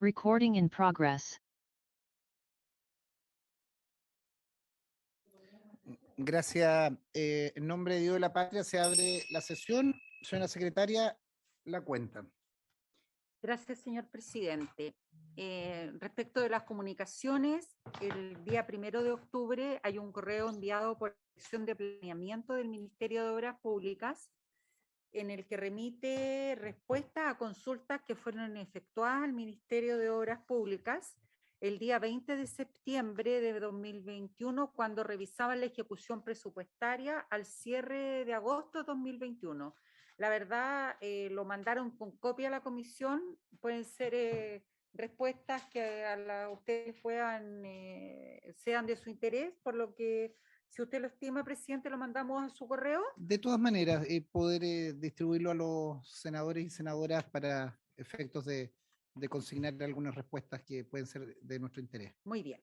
Recording in progress. Gracias. En nombre de Dios de la Patria se abre la sesión. Señora secretaria, la cuenta. Gracias, señor presidente. Respecto de las comunicaciones, el día 1 de octubre hay un correo enviado por la Dirección de Planeamiento del Ministerio de Obras Públicas en el que remite respuesta a consultas que fueron efectuadas al Ministerio de Obras Públicas el día 20 de septiembre de 2021, cuando revisaban la ejecución presupuestaria al cierre de agosto de 2021. La verdad, lo mandaron con copia a la comisión, pueden ser respuestas que ustedes puedan, sean de su interés, por lo que si usted lo estima, presidente, lo mandamos a su correo. De todas maneras, poder distribuirlo a los senadores y senadoras para efectos de consignar algunas respuestas que pueden ser de nuestro interés. Muy bien.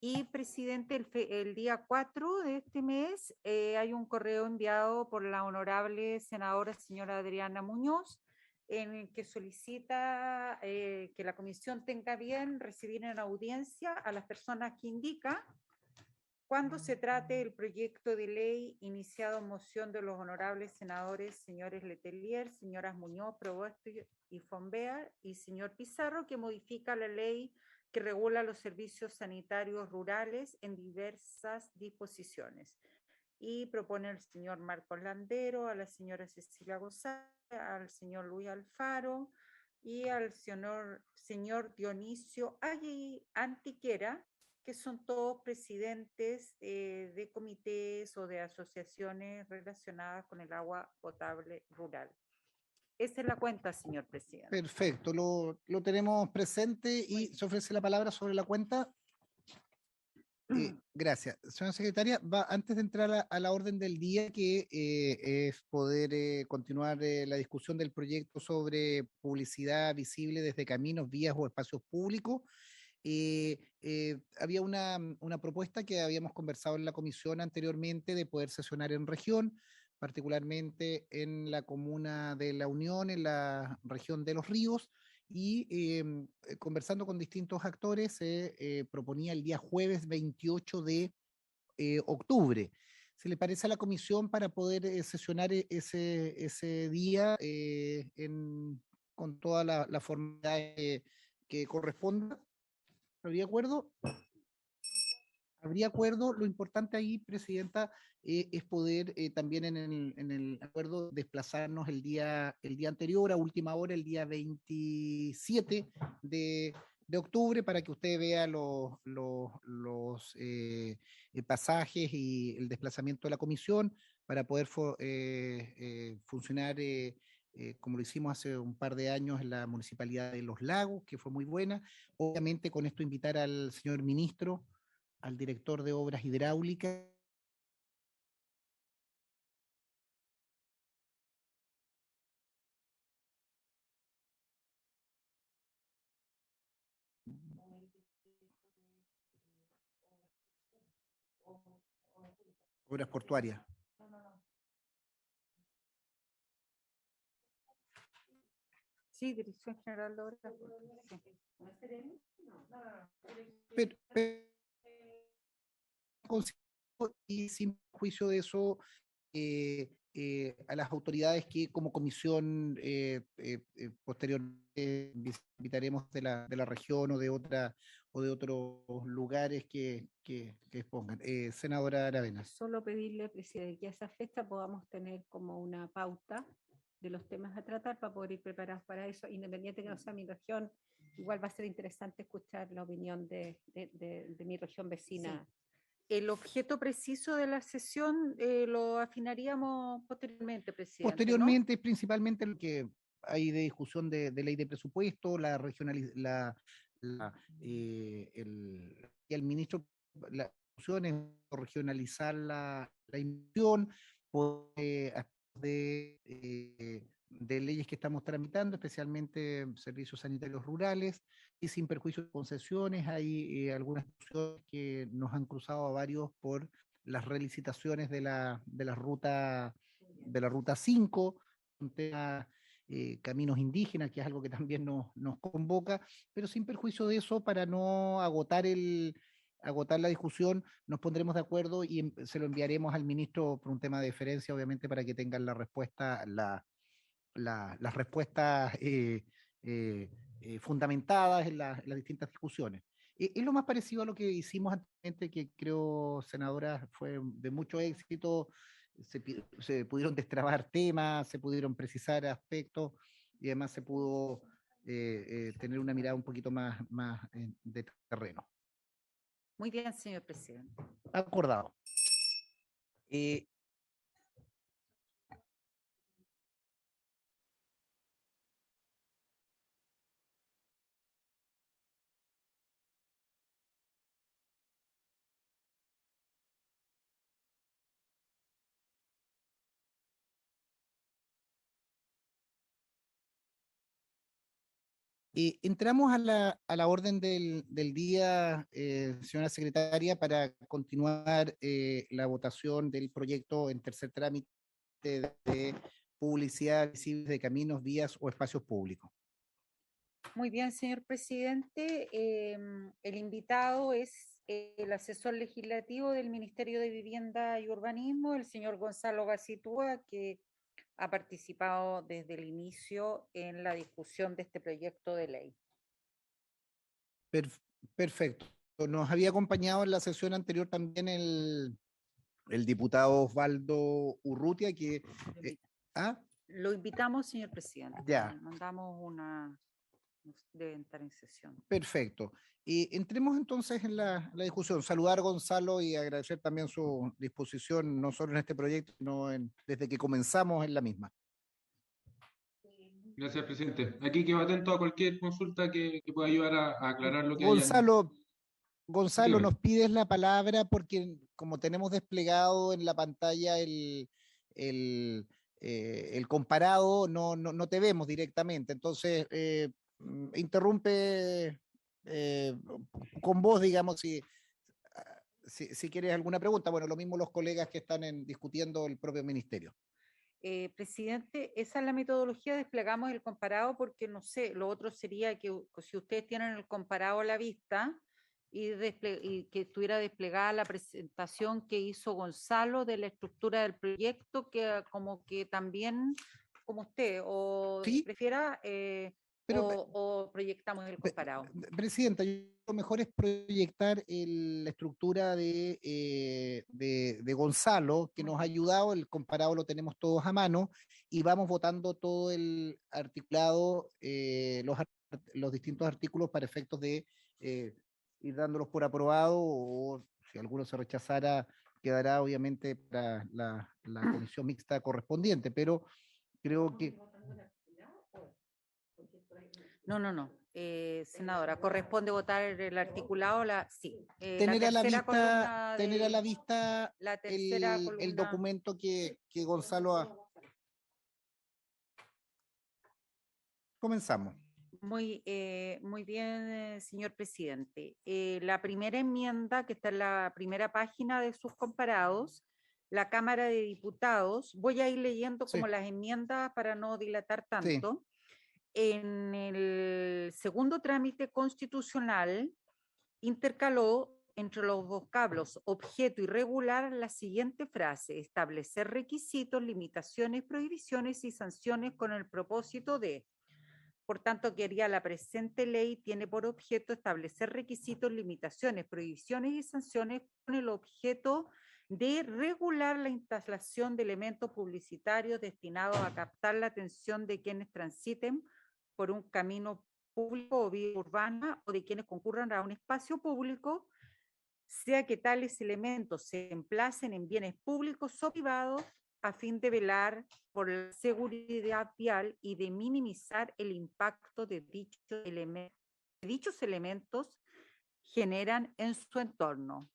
Y, presidente, el día 4 de este mes hay un correo enviado por la honorable senadora señora Adriana Muñoz, en el que solicita que la comisión tenga bien recibir en audiencia a las personas que indica cuando se trate el proyecto de ley iniciado en moción de los honorables senadores señores Letelier, señoras Muñoz, Proboste y Fombea y señor Pizarro, que modifica la ley que regula los servicios sanitarios rurales en diversas disposiciones. Y propone al señor Marcos Landero, a la señora Cecilia González, al señor Luis Alfaro y al señor Dionisio Antiquera, que son todos presidentes de comités o de asociaciones relacionadas con el agua potable rural. Esa es la cuenta, señor presidente. Perfecto, lo tenemos presente y se ofrece la palabra sobre la cuenta. Gracias. Señora secretaria, antes de entrar a la orden del día, que es poder continuar la discusión del proyecto sobre publicidad visible desde caminos, vías o espacios públicos, había una propuesta que habíamos conversado en la comisión anteriormente de poder sesionar en región, particularmente en la comuna de La Unión, en la región de Los Ríos, y conversando con distintos actores se proponía el día jueves 28 de octubre. ¿Se le parece a la comisión para poder sesionar ese día con toda la formalidad que corresponda? ¿Habría acuerdo? ¿Habría acuerdo? Lo importante ahí, Presidenta, es poder también en el acuerdo desplazarnos el día anterior, a última hora, el día 27 de octubre, para que usted vea los pasajes y el desplazamiento de la comisión, para poder funcionar como lo hicimos hace un par de años en la Municipalidad de Los Lagos, que fue muy buena. Obviamente con esto invitar al señor ministro, al director de obras hidráulicas, obras portuarias. Sí, Dirección General de Obras. Y sin juicio de eso, a las autoridades que como comisión posteriormente invitaremos de la región o de otros lugares que expongan. Senadora Aravena. Solo pedirle, presidente, que a esa fecha podamos tener como una pauta de los temas a tratar para poder ir preparados para eso, independiente que no sea mi región. Igual va a ser interesante escuchar la opinión de mi región vecina. Sí. El objeto preciso de la sesión lo afinaríamos posteriormente, presidente. Posteriormente, ¿no? Principalmente lo que hay de discusión de ley de presupuesto, el ministro, la discusión es regionalizar la inversión de leyes que estamos tramitando, especialmente servicios sanitarios rurales, y sin perjuicio de concesiones. Hay algunas discusiones que nos han cruzado a varios por las relicitaciones de la ruta 5, un tema caminos indígenas, que es algo que también nos convoca, pero sin perjuicio de eso, para no agotar la discusión, nos pondremos de acuerdo y se lo enviaremos al ministro por un tema de deferencia, obviamente, para que tengan la respuesta, las respuestas fundamentadas en las distintas discusiones. Es lo más parecido a lo que hicimos anteriormente, que creo, senadora, fue de mucho éxito. Se pudieron destrabar temas, se pudieron precisar aspectos y además se pudo tener una mirada un poquito más de terreno. Muy bien, señor presidente. Acordado. Entramos a la orden del día, señora secretaria, para continuar la votación del proyecto en tercer trámite de publicidad visible de caminos, vías o espacios públicos. Muy bien, señor presidente. El invitado es el asesor legislativo del Ministerio de Vivienda y Urbanismo, el señor Gonzalo Gacitúa, que ha participado desde el inicio en la discusión de este proyecto de ley. Perfecto. Nos había acompañado en la sesión anterior también el diputado Osvaldo Urrutia, que... Lo invitamos, señor presidente. Ya. Le mandamos deben estar en sesión. Perfecto. Entremos entonces en la discusión. Saludar a Gonzalo y agradecer también su disposición, no solo en este proyecto, sino desde que comenzamos en la misma. Gracias, presidente. Aquí quedo atento a cualquier consulta que pueda ayudar a aclarar lo que Gonzalo, Dígame. nos pides la palabra porque como tenemos desplegado en la pantalla el comparado, no te vemos directamente. Entonces, interrumpe con vos, digamos, si quieres alguna pregunta. Bueno, lo mismo los colegas que están discutiendo el propio ministerio. Presidente, esa es la metodología, desplegamos el comparado porque no sé, lo otro sería que si ustedes tienen el comparado a la vista y que estuviera desplegada la presentación que hizo Gonzalo de la estructura del proyecto, que como que también, como usted, o ¿Sí? prefiera, Pero, o proyectamos el comparado. Presidenta, lo mejor es proyectar la estructura de Gonzalo, que nos ha ayudado, el comparado lo tenemos todos a mano, y vamos votando todo el articulado, los distintos artículos para efectos de ir dándolos por aprobado, o si alguno se rechazara, quedará obviamente para la comisión mixta correspondiente, pero creo que... No. Senadora, corresponde votar el articulado, sí. Tener a la vista la tercera el columna. documento que Gonzalo ha... Comenzamos. Muy bien, señor presidente. La primera enmienda, que está en la primera página de sus comparados, la Cámara de Diputados, voy a ir leyendo como las enmiendas para no dilatar tanto. Sí. En el segundo trámite constitucional, intercaló entre los vocablos objeto y regular la siguiente frase: establecer requisitos, limitaciones, prohibiciones y sanciones con el propósito de... Por tanto, quería la presente ley tiene por objeto establecer requisitos, limitaciones, prohibiciones y sanciones con el objeto de regular la instalación de elementos publicitarios destinados a captar la atención de quienes transiten por un camino público o vía urbana o de quienes concurran a un espacio público, sea que tales elementos se emplacen en bienes públicos o privados a fin de velar por la seguridad vial y de minimizar el impacto de dichos elementos generan en su entorno.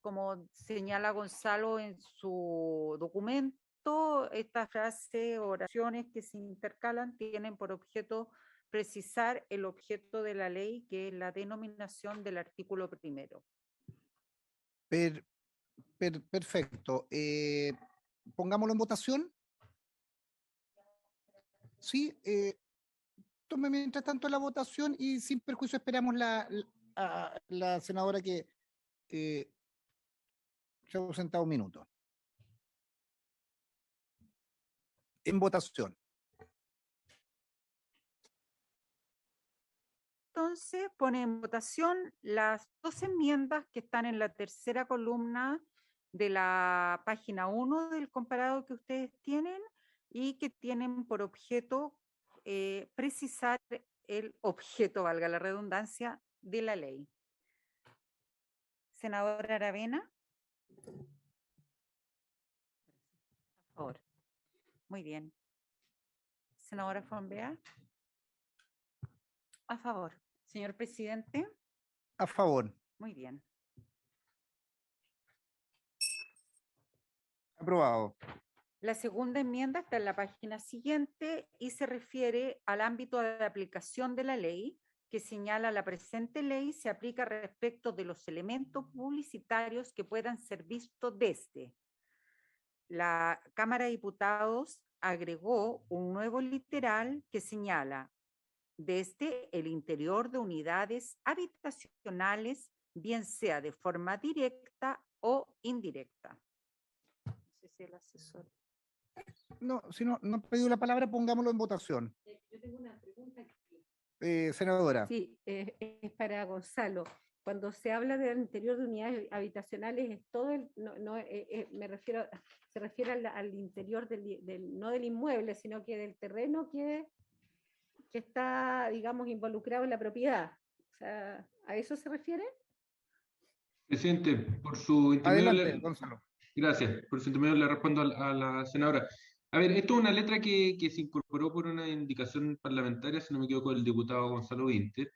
Como señala Gonzalo en su documento, estas frases o oraciones que se intercalan tienen por objeto precisar el objeto de la ley, que es la denominación del artículo primero. Perfecto. Pongámoslo en votación. Sí, tome mientras tanto la votación y sin perjuicio esperamos a la senadora que se ha ausentado un minuto. En votación. Entonces, pone en votación las dos enmiendas que están en la tercera columna de la página 1 del comparado que ustedes tienen y que tienen por objeto precisar el objeto, valga la redundancia, de la ley. Senadora Aravena. A favor. Muy bien. Senadora Fombea. A favor. Señor presidente. A favor. Muy bien. Aprobado. La segunda enmienda está en la página siguiente y se refiere al ámbito de aplicación de la ley que señala la presente ley se aplica respecto de los elementos publicitarios que puedan ser vistos desde. La Cámara de Diputados agregó un nuevo literal que señala desde el interior de unidades habitacionales, bien sea de forma directa o indirecta. No sé si el asesor. No, si no han pedido la palabra, pongámoslo en votación. Yo tengo una pregunta aquí. Senadora. Sí, es para Gonzalo. Cuando se habla del interior de unidades habitacionales, es todo el, me refiero, se refiere al interior no del inmueble, sino que del terreno que está, digamos, involucrado en la propiedad. O sea, ¿a eso se refiere? Presidente, por su intermedio, Adelante, Gonzalo. gracias, por su intermedio le respondo a la senadora. A ver, esto es una letra que se incorporó por una indicación parlamentaria, si no me equivoco, del diputado Gonzalo Vinter,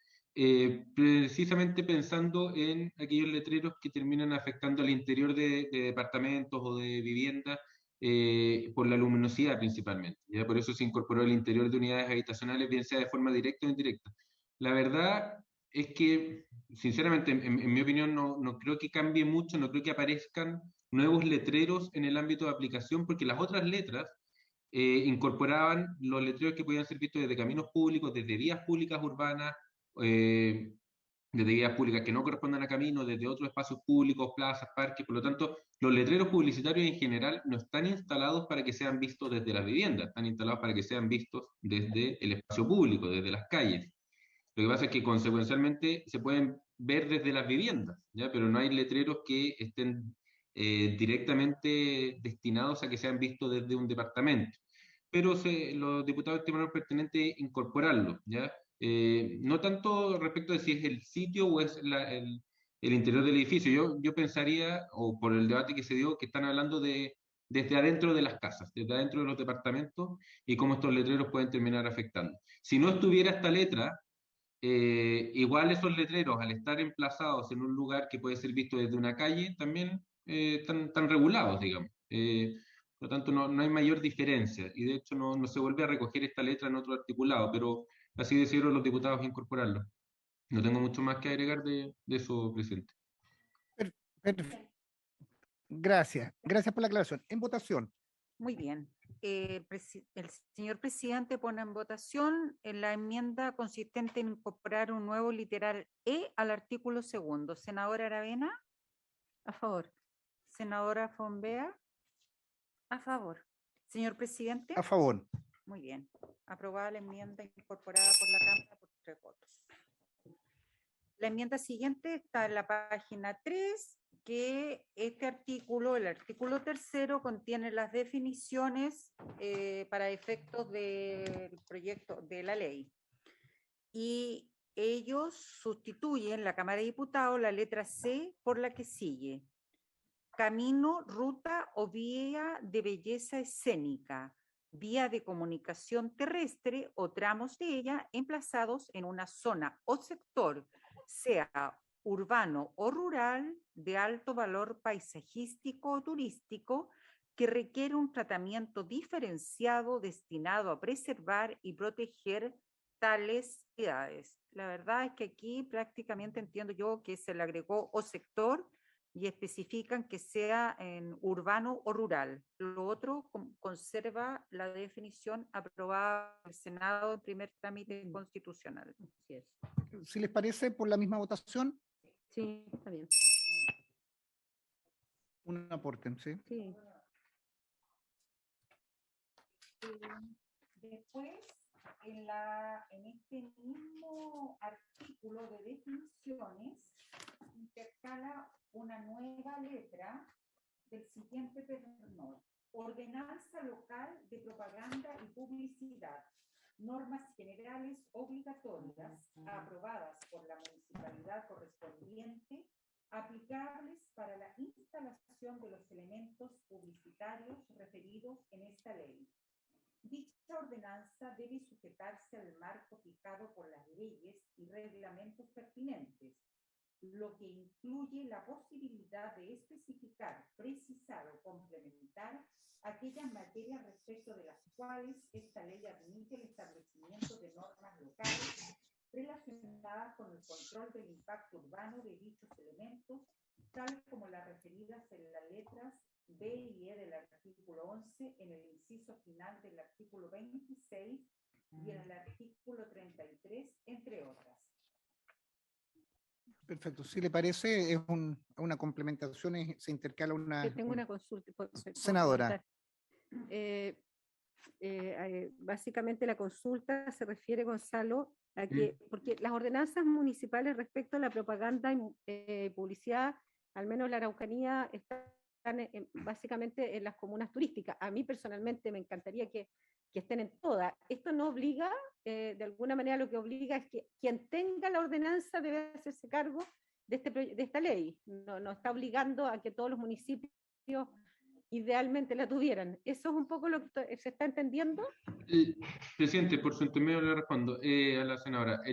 precisamente pensando en aquellos letreros que terminan afectando al interior de departamentos o de viviendas por la luminosidad principalmente. ¿Ya? Por eso se incorporó el interior de unidades habitacionales, bien sea de forma directa o indirecta. La verdad es que, sinceramente, en mi opinión, no creo que cambie mucho, no creo que aparezcan nuevos letreros en el ámbito de aplicación, porque las otras letras incorporaban los letreros que podían ser vistos desde caminos públicos, desde vías públicas urbanas, eh, desde vías públicas que no correspondan a caminos, desde otros espacios públicos, plazas, parques. Por lo tanto, los letreros publicitarios en general no están instalados para que sean vistos desde las viviendas, están instalados para que sean vistos desde el espacio público, desde las calles. Lo que pasa es que consecuencialmente se pueden ver desde las viviendas, ¿ya? Pero no hay letreros que estén directamente destinados a que sean vistos desde un departamento. Pero los diputados estimaron pertinente incorporarlo, ¿ya? No tanto respecto de si es el sitio o es el interior del edificio. Yo pensaría, o por el debate que se dio, que están hablando desde adentro de las casas, desde adentro de los departamentos y cómo estos letreros pueden terminar afectando. Si no estuviera esta letra, igual esos letreros, al estar emplazados en un lugar que puede ser visto desde una calle, también están regulados, digamos. Por lo tanto, no hay mayor diferencia y de hecho no se vuelve a recoger esta letra en otro articulado, pero así decidieron los diputados incorporarlo. No tengo mucho más que agregar de eso, presidente. Perfecto. Gracias. Gracias por la aclaración. En votación. Muy bien. El señor presidente pone en votación la enmienda consistente en incorporar un nuevo literal E al artículo 2. Senadora Aravena. A favor. Senadora Fombea. A favor. Señor presidente. A favor. Muy bien. Aprobada la enmienda incorporada por la Cámara por 3 votos. La enmienda siguiente está en la página 3, que este artículo, el artículo 3, contiene las definiciones para efectos del proyecto de la ley. Y ellos sustituyen, la Cámara de Diputados, la letra C por la que sigue. Camino, ruta o vía de belleza escénica, vía de comunicación terrestre o tramos de ella emplazados en una zona o sector, sea urbano o rural, de alto valor paisajístico o turístico, que requiere un tratamiento diferenciado destinado a preservar y proteger tales ciudades. La verdad es que aquí prácticamente entiendo yo que se le agregó o sector, y especifican que sea en urbano o rural. Lo otro conserva la definición aprobada por el Senado en primer trámite constitucional. Así es. Si les parece, por la misma votación, Sí, está bien. un aporte, ¿sí? Sí. Después, en este mismo artículo de definiciones, intercala una nueva letra del siguiente tenor: ordenanza local de propaganda y publicidad, normas generales obligatorias aprobadas por la municipalidad correspondiente, aplicables para la instalación de los elementos publicitarios referidos en esta ley. Dicha ordenanza debe sujetarse al marco fijado por las leyes y reglamentos pertinentes, lo que incluye la posibilidad de especificar, precisar o complementar aquellas materias respecto de las cuales esta ley admite el establecimiento de normas locales relacionadas con el control del impacto urbano de dichos elementos, tal como las referidas en las letras B y E del artículo 11, en el inciso final del artículo 26 y en el artículo 33, entre otras. Perfecto. Si le parece, es una complementación, se intercala una... Tengo una consulta. ¿puedo Senadora. comentar? Básicamente la consulta se refiere, Gonzalo, a que, porque las ordenanzas municipales respecto a la propaganda y publicidad, al menos la Araucanía, están básicamente en las comunas turísticas. A mí personalmente me encantaría que estén en todas. Esto no obliga, de alguna manera lo que obliga es que quien tenga la ordenanza debe hacerse cargo de esta ley. No está obligando a que todos los municipios idealmente la tuvieran. ¿Eso es un poco lo que se está entendiendo? Presidente, por su intermedio le respondo a la senadora.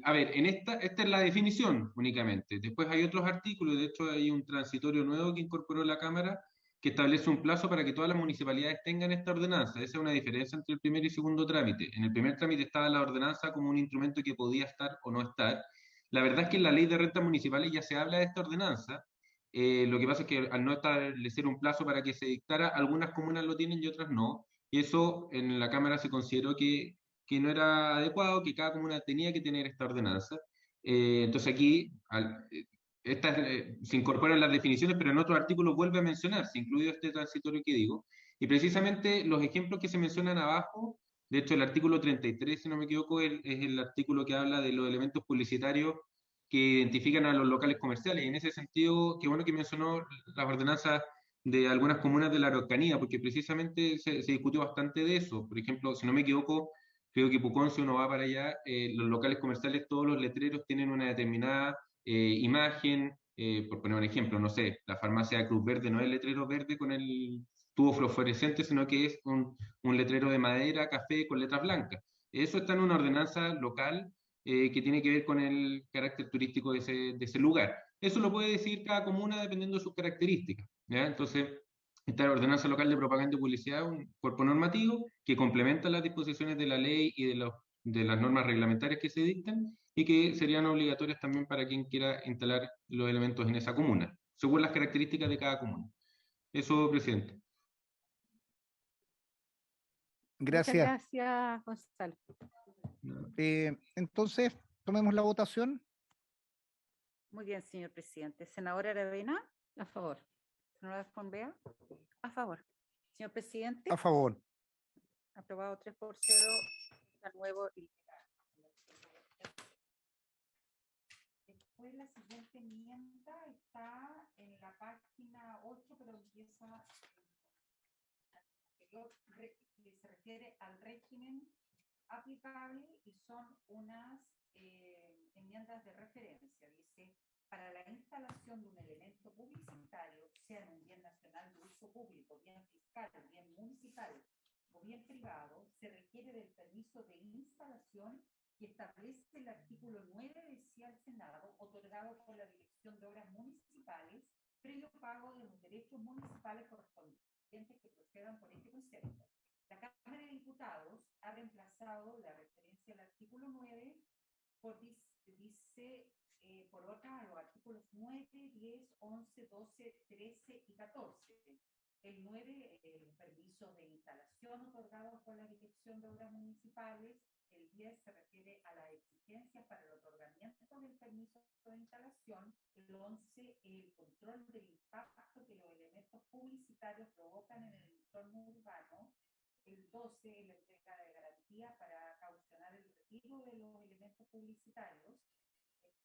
A ver, esta es la definición únicamente. Después hay otros artículos, de hecho hay un transitorio nuevo que incorporó la Cámara que establece un plazo para que todas las municipalidades tengan esta ordenanza. Esa es una diferencia entre el primer y segundo trámite. En el primer trámite estaba la ordenanza como un instrumento que podía estar o no estar. La verdad es que en la ley de rentas municipales ya se habla de esta ordenanza. Lo que pasa es que al no establecer un plazo para que se dictara, algunas comunas lo tienen y otras no. Y eso en la Cámara se consideró que no era adecuado, que cada comuna tenía que tener esta ordenanza. Entonces aquí se incorporan las definiciones, pero en otros artículos vuelve a mencionarse, incluido este transitorio que digo. Y precisamente los ejemplos que se mencionan abajo, de hecho el artículo 33, si no me equivoco, es el artículo que habla de los elementos publicitarios que identifican a los locales comerciales. Y en ese sentido, qué bueno que mencionó las ordenanzas de algunas comunas de la Araucanía, porque precisamente se discutió bastante de eso. Por ejemplo, si no me equivoco, creo que Pucón, si uno va para allá, los locales comerciales, todos los letreros tienen una determinada imagen. Por poner un ejemplo, no sé, la farmacia Cruz Verde no es el letrero verde con el tubo fluorescente, sino que es un letrero de madera, café, con letras blancas. Eso está en una ordenanza local que tiene que ver con el carácter turístico de ese lugar. Eso lo puede decidir cada comuna dependiendo de sus características, ¿ya? Entonces, esta es la Ordenanza Local de Propaganda y Publicidad, un cuerpo normativo que complementa las disposiciones de la ley y de las normas reglamentarias que se dictan y que serían obligatorias también para quien quiera instalar los elementos en esa comuna, según las características de cada comuna. Eso, presidente. Gracias. Muchas gracias, Gonzalo. Entonces, tomemos la votación. Muy bien, señor presidente. Senadora Aravena. A favor. Senadora Fombea. A favor. Señor presidente. A favor. Aprobado 3-0. Está nuevo y después la siguiente enmienda está en la página 8, pero empieza que se refiere al régimen aplicable y son unas enmiendas de referencia. Dice: para la instalación de un elemento publicitario, sea en un bien nacional de uso público, bien fiscal, bien municipal o bien privado, se requiere del permiso de instalación que establece el artículo 9, decía el Senado, otorgado por la Dirección de Obras Municipales, previo pago de los derechos municipales correspondientes que procedan por este concepto. La Cámara de Diputados ha reemplazado la referencia al artículo 9 por, dice, por otra, a los artículos 9, 10, 11, 12, 13 y 14. El 9, el permiso de instalación otorgado por la Dirección de Obras Municipales. El 10 se refiere a las exigencias para el otorgamiento del permiso de instalación. El 11, el control del impacto que los elementos publicitarios provocan en el entorno urbano. El 12, la entrega de garantía para caucionar el retiro de los elementos publicitarios.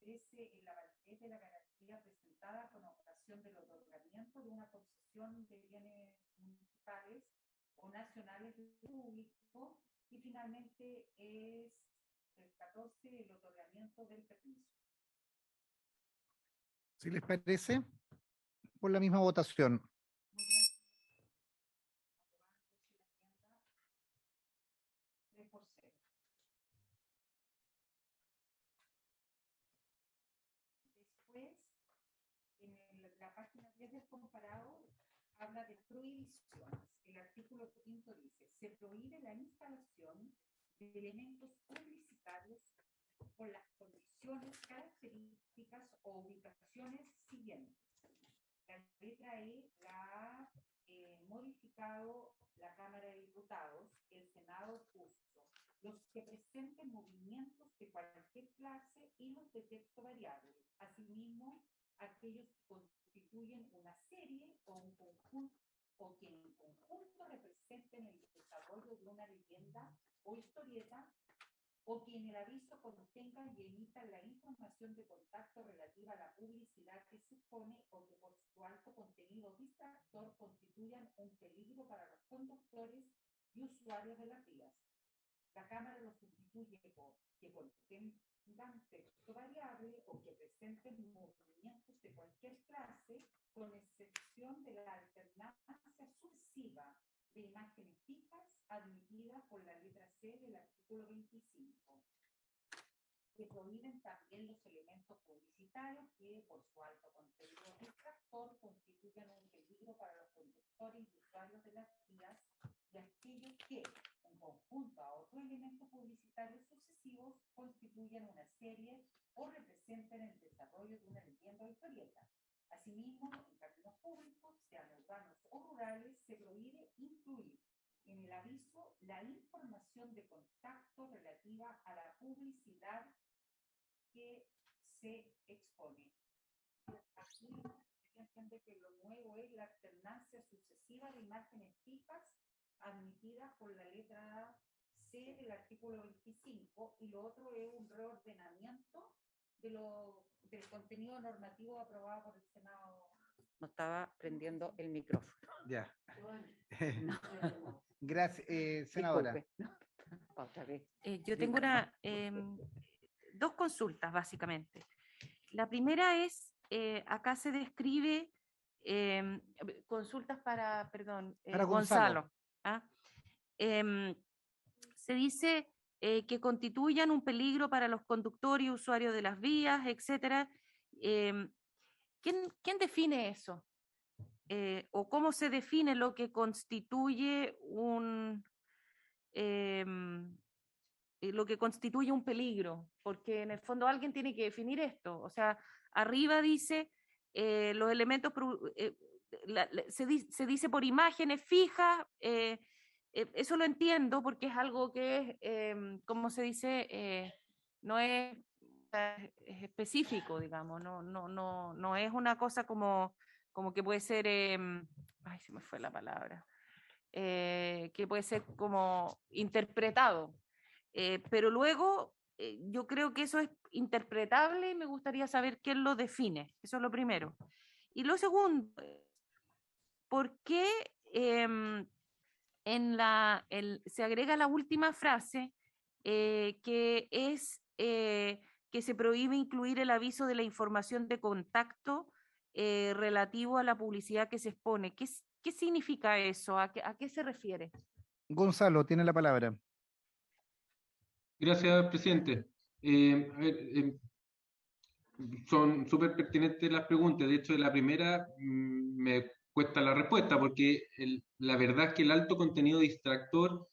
El 13, la validez de la garantía presentada con ocasión del otorgamiento de una concesión de bienes municipales o nacionales del público. Y finalmente es el 14, el otorgamiento del permiso. ¿Sí les parece? Por la misma votación. Muy bien. 3 por 0. Después, la página 10 del comparado habla de prohibiciones. El artículo 5 dice: se prohíbe la instalación de elementos publicitarios con las condiciones, características o ubicaciones siguientes. La letra E la ha modificado la Cámara de Diputados. El Senado puso: los que presenten movimientos de cualquier clase y los de texto variable. Asimismo, aquellos que constituyen una serie o un conjunto, o que en conjunto representen el desarrollo de una leyenda o historieta, o que en el aviso contengan y emitan la información de contacto relativa a la publicidad que se expone, o que por su alto contenido distractor constituyan un peligro para los conductores y usuarios de las vías. La Cámara lo sustituye por que contengan texto variable o que presenten movimientos de cualquier clase, con excepción de la alternancia sucesiva de imágenes fijas admitidas por la letra C del artículo 25. Se prohíben también los elementos publicitarios que, por su alto contenido distractor, constituyan un peligro para los conductores y usuarios de las vías, y aquellos que, en conjunto a otros elementos publicitarios sucesivos, constituyan una serie o representen el desarrollo de una leyenda o historieta. Asimismo, en caminos públicos, sean urbanos o rurales, se prohíbe incluir en el aviso la información de contacto relativa a la publicidad que se expone. Aquí se entiende que lo nuevo es la alternancia sucesiva de imágenes fijas admitidas por la letra C del artículo 25, y lo otro es un reordenamiento del contenido normativo aprobado por el Senado. No estaba prendiendo el micrófono. Ya. No. Gracias, senadora. Disculpe. Otra vez. Yo tengo dos consultas, básicamente. La primera es, acá se describe consultas para, perdón, Para Gonzalo. ¿Ah? Se dice que constituyan un peligro para los conductores y usuarios de las vías, etcétera. ¿Quién define eso? ¿O cómo se define lo que constituye lo que constituye un peligro? Porque en el fondo alguien tiene que definir esto. O sea, arriba dice los elementos, se dice por imágenes fijas. Eso lo entiendo porque es algo que es, ¿cómo se dice? No es específico, digamos, no es una cosa como que puede ser, ay, se me fue la palabra, que puede ser como interpretado, pero luego yo creo que eso es interpretable y me gustaría saber quién lo define. Eso es lo primero. Y lo segundo, ¿por qué se agrega la última frase que es que se prohíbe incluir el aviso de la información de contacto relativo a la publicidad que se expone? ¿Qué significa eso? ¿A qué se refiere? Gonzalo, tiene la palabra. Gracias, presidente. A ver, son súper pertinentes las preguntas. De hecho, la primera me cuesta la respuesta porque la verdad es que el alto contenido distractor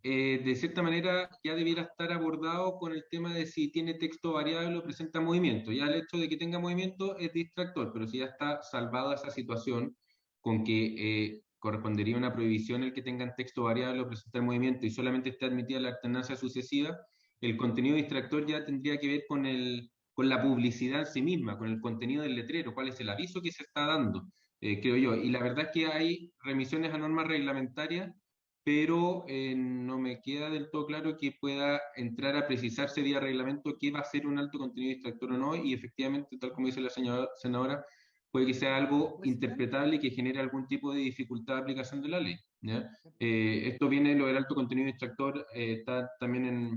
de cierta manera ya debiera estar abordado con el tema de si tiene texto variable o presenta movimiento. Ya el hecho de que tenga movimiento es distractor, pero si ya está salvada esa situación con que correspondería una prohibición el que tengan texto variable o presentar movimiento y solamente esté admitida la alternancia sucesiva, el contenido distractor ya tendría que ver con la publicidad en sí misma, con el contenido del letrero, cuál es el aviso que se está dando, creo yo. Y la verdad es que hay remisiones a normas reglamentarias, pero no me queda del todo claro que pueda entrar a precisarse vía reglamento qué va a ser un alto contenido distractor o no, y efectivamente, tal como dice la senadora, puede que sea algo interpretable y que genere algún tipo de dificultad de aplicación de la ley, ¿ya? Esto viene, lo del alto contenido distractor, está también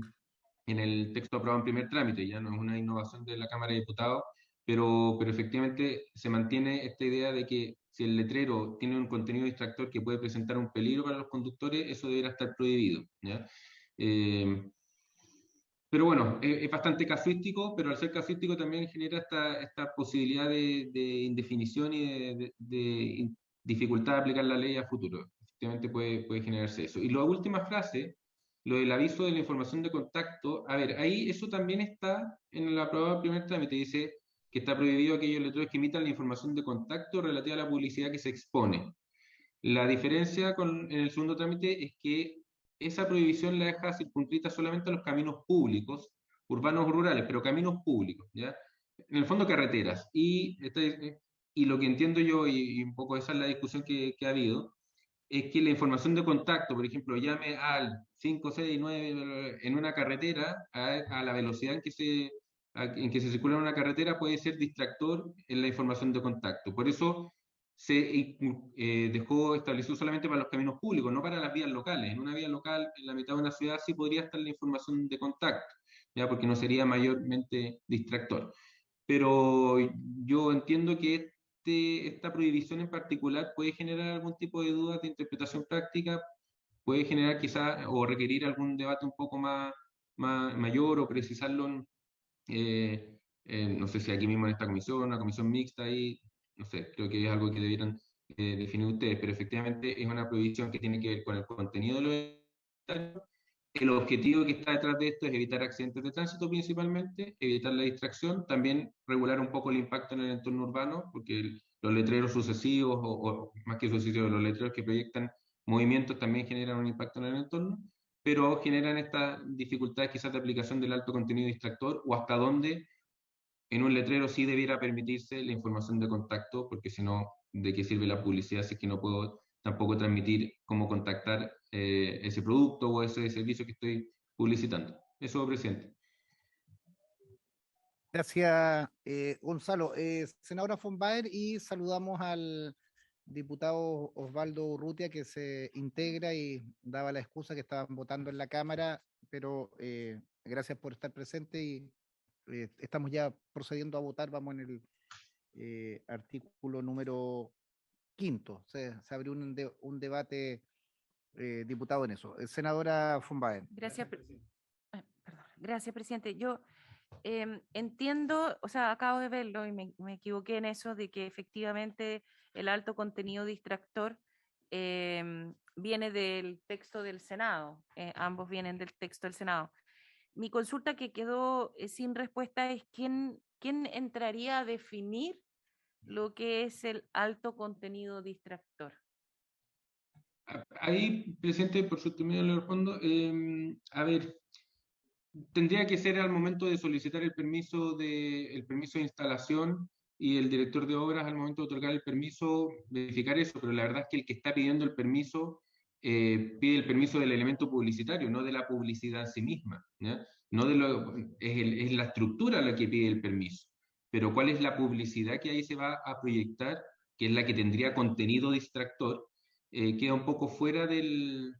en el texto aprobado en primer trámite, ya no es una innovación de la Cámara de Diputados, pero efectivamente se mantiene esta idea de que si el letrero tiene un contenido distractor que puede presentar un peligro para los conductores, eso deberá estar prohibido, ¿ya? Pero bueno, es bastante casuístico, pero al ser casuístico también genera esta posibilidad de indefinición y de dificultad de aplicar la ley a futuro. Efectivamente puede generarse eso. Y la última frase, lo del aviso de la información de contacto, a ver, ahí eso también está en la aprobada primer trámite, dice que está prohibido aquellos letreros que emitan la información de contacto relativa a la publicidad que se expone. La diferencia en el segundo trámite es que esa prohibición la deja circunscrita solamente a los caminos públicos, urbanos o rurales, pero caminos públicos, ¿ya? En el fondo carreteras. Y lo que entiendo yo, y un poco esa es la discusión que ha habido, es que la información de contacto, por ejemplo, llame al 5, 6, 9 en una carretera, a la velocidad en que se circula en una carretera, puede ser distractor en la información de contacto. Por eso se dejó establecido solamente para los caminos públicos, no para las vías locales. En una vía local, en la mitad de una ciudad, sí podría estar la información de contacto, ¿ya? Porque no sería mayormente distractor. Pero yo entiendo que esta prohibición en particular puede generar algún tipo de dudas de interpretación práctica, puede generar quizá o requerir algún debate un poco mayor o precisarlo, no sé si aquí mismo en esta comisión, una comisión mixta ahí, no sé, creo que es algo que debieran definir ustedes, pero efectivamente es una prohibición que tiene que ver con el contenido de los. El objetivo que está detrás de esto es evitar accidentes de tránsito principalmente, evitar la distracción, también regular un poco el impacto en el entorno urbano, porque los letreros sucesivos, o más que sucesivos, los letreros que proyectan movimientos también generan un impacto en el entorno, pero generan estas dificultades quizás de aplicación del alto contenido distractor, o hasta dónde en un letrero sí debiera permitirse la información de contacto, porque si no, ¿de qué sirve la publicidad si es que no puedo tampoco transmitir cómo contactar ese producto o ese servicio que estoy publicitando? Eso, presidente. Gracias, Gonzalo. Senadora von Baer, y saludamos al diputado Osvaldo Urrutia, que se integra y daba la excusa que estaban votando en la Cámara, pero gracias por estar presente y estamos ya procediendo a votar. Vamos en el artículo número 5. Se abrió un debate, diputado, en eso. Senadora von Baer. Gracias, gracias, presidente. Yo entiendo, o sea, acabo de verlo y me equivoqué en eso de que efectivamente el alto contenido distractor viene del texto del Senado, ambos vienen del texto del Senado. Mi consulta que quedó sin respuesta es ¿quién entraría a definir lo que es el alto contenido distractor? Ahí, presidente, por su término le respondo. A ver, tendría que ser al momento de solicitar el permiso de instalación, y el director de obras al momento de otorgar el permiso verificar eso, pero la verdad es que el que está pidiendo el permiso pide el permiso del elemento publicitario, no de la publicidad en sí misma, ¿ya? No es la estructura la que pide el permiso, pero cuál es la publicidad que ahí se va a proyectar, que es la que tendría contenido distractor, queda un poco fuera del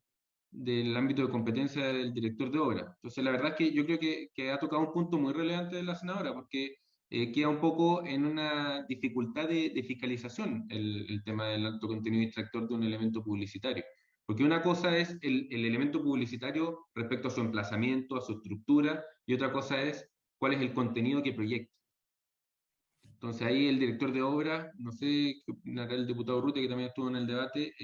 ámbito de competencia del director de obra. Entonces, la verdad es que yo creo que ha tocado un punto muy relevante de la senadora, porque queda un poco en una dificultad de fiscalización el tema del alto contenido distractor de un elemento publicitario. Porque una cosa es el elemento publicitario respecto a su emplazamiento, a su estructura, y otra cosa es cuál es el contenido que proyecta. Entonces ahí el director de obra, no sé qué opinará el diputado Urrutia, que también estuvo en el debate,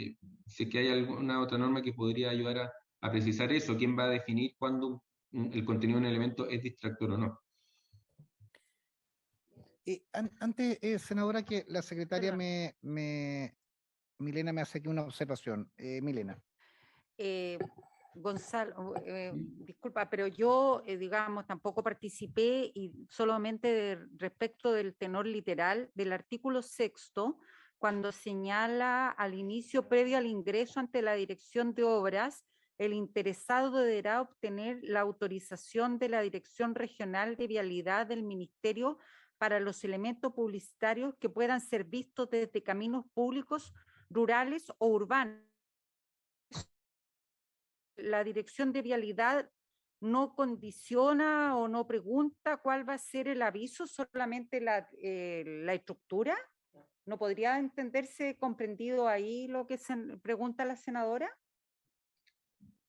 si es que hay alguna otra norma que podría ayudar a precisar eso, quién va a definir cuándo el contenido de un elemento es distractor o no. Antes, senadora, que la secretaria Perdón. Milena me hace aquí una observación. Milena. Gonzalo, disculpa, pero yo, digamos, tampoco participé y solamente respecto del tenor literal del artículo 6º, cuando señala al inicio previo al ingreso ante la dirección de obras, el interesado deberá obtener la autorización de la Dirección Regional de Vialidad del Ministerio para los elementos publicitarios que puedan ser vistos desde caminos públicos, rurales o urbanos. La Dirección de Vialidad no condiciona o no pregunta cuál va a ser el aviso, solamente la estructura. ¿No podría entenderse comprendido ahí lo que se pregunta la senadora?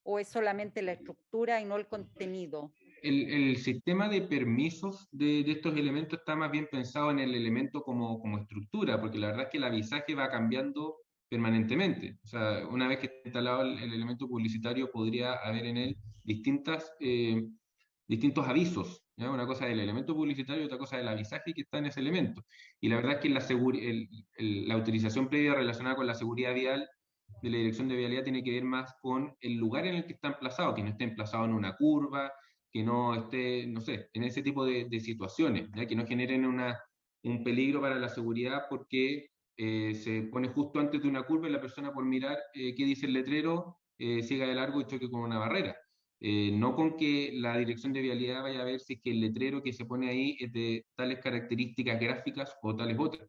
¿O es solamente la estructura y no el contenido? El sistema de permisos de estos elementos está más bien pensado en el elemento como estructura, porque la verdad es que el avisaje va cambiando permanentemente. O sea, una vez que está instalado el elemento publicitario, podría haber en él distintos avisos, ¿ya? Una cosa del elemento publicitario y otra cosa del avisaje que está en ese elemento. Y la verdad es que la autorización previa relacionada con la seguridad vial de la Dirección de Vialidad tiene que ver más con el lugar en el que está emplazado, que no esté emplazado en una curva, que no esté, no sé, en ese tipo de situaciones, ¿ya? Que no generen un peligro para la seguridad porque se pone justo antes de una curva y la persona por mirar qué dice el letrero siga de largo y choque con una barrera. No con que la Dirección de Vialidad vaya a ver si es que el letrero que se pone ahí es de tales características gráficas o tales otras.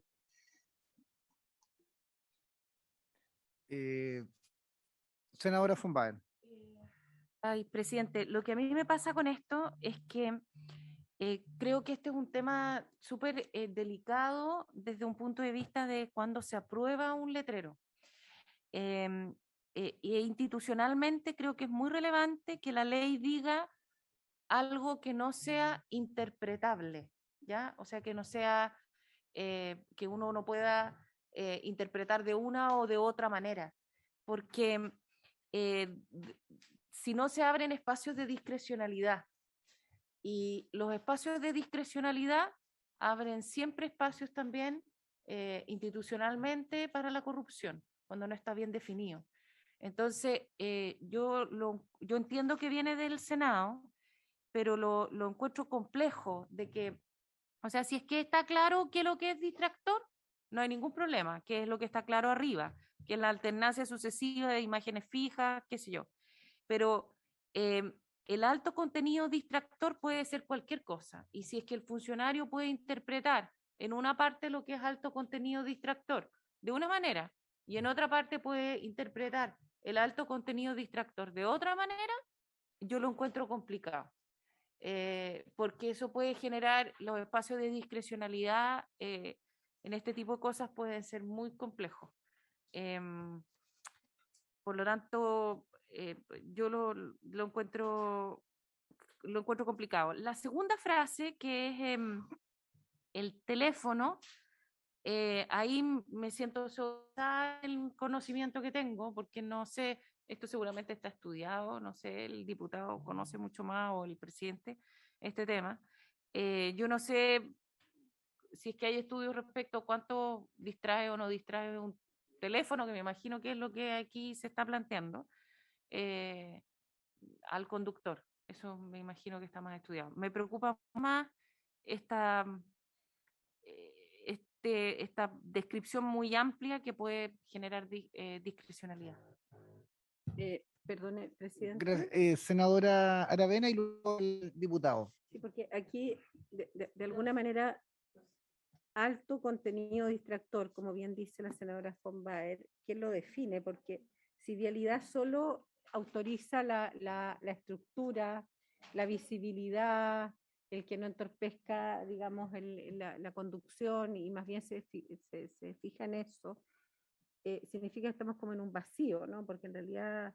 Senadora von Baer. Ay, presidente, lo que a mí me pasa con esto es que creo que este es un tema súper delicado desde un punto de vista de cuando se aprueba un letrero. Institucionalmente creo que es muy relevante que la ley diga algo que no sea interpretable, ¿ya? O sea, que no sea, que uno no pueda interpretar de una o de otra manera, porque si no se abren espacios de discrecionalidad, y los espacios de discrecionalidad abren siempre espacios también institucionalmente para la corrupción, cuando no está bien definido. Entonces, yo entiendo que viene del Senado, pero lo encuentro complejo de que, o sea, si es que está claro que lo que es distractor, no hay ningún problema, que es lo que está claro arriba, que es la alternancia sucesiva de imágenes fijas, qué sé yo. Pero el alto contenido distractor puede ser cualquier cosa, y si es que el funcionario puede interpretar en una parte lo que es alto contenido distractor de una manera, y en otra parte puede interpretar el alto contenido distractor de otra manera, yo lo encuentro complicado. Porque eso puede generar los espacios de discrecionalidad en este tipo de cosas pueden ser muy complejos. Por lo tanto, yo lo encuentro complicado. La segunda frase, que es el teléfono, ahí me siento sobre el conocimiento que tengo, porque no sé, esto seguramente está estudiado, no sé, el diputado conoce mucho más o el presidente este tema. Yo no sé si es que hay estudios respecto a cuánto distrae o no distrae un teléfono, que me imagino que es lo que aquí se está planteando, al conductor. Eso me imagino que está más estudiado. Me preocupa más esta esta descripción muy amplia que puede generar discrecionalidad. Perdone, presidente. Senadora Aravena y luego el diputado. Sí, porque aquí, de alguna manera, alto contenido distractor, como bien dice la senadora von Baer, ¿quién lo define? Porque si vialidad solo autoriza la estructura, la visibilidad, el que no entorpezca, digamos, la conducción y más bien se fija en eso, significa que estamos como en un vacío, ¿no? Porque en realidad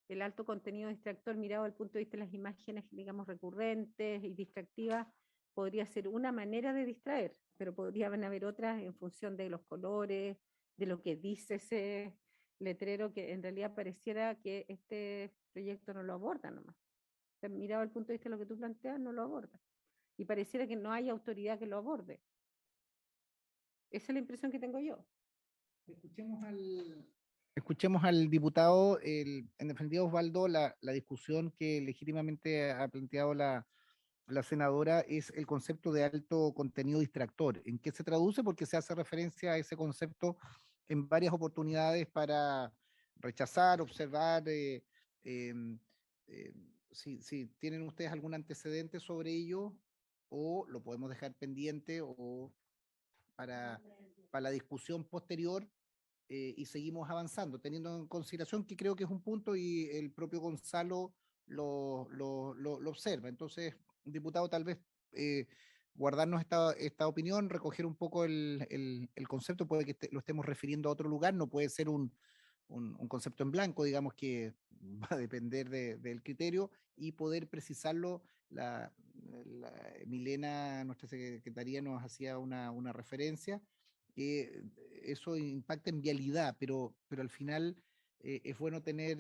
el alto contenido distractor mirado desde el punto de vista de las imágenes, digamos, recurrentes y distractivas, podría ser una manera de distraer, pero podrían haber otras en función de los colores, de lo que dice letrero que en realidad pareciera que este proyecto no lo aborda nomás. O sea, mirado el punto de vista de lo que tú planteas, no lo aborda. Y pareciera que no hay autoridad que lo aborde. Esa es la impresión que tengo yo. Escuchemos al diputado, en definitiva, Osvaldo, la discusión que legítimamente ha planteado la senadora es el concepto de alto contenido distractor. ¿En qué se traduce? Porque se hace referencia a ese concepto en varias oportunidades para rechazar, observar, em, si tienen ustedes algún antecedente sobre ello, o lo podemos dejar pendiente o para, para la discusión posterior, y seguimos avanzando, teniendo en consideración que creo que es un punto y el propio Gonzalo lo observa. Entonces, diputado, tal vez guardarnos esta opinión, recoger un poco el concepto, puede que lo estemos refiriendo a otro lugar, no puede ser un concepto en blanco, digamos que va a depender del criterio y poder precisarlo. Milena, nuestra secretaría, nos hacía una referencia que eso impacta en vialidad, pero al final es bueno tener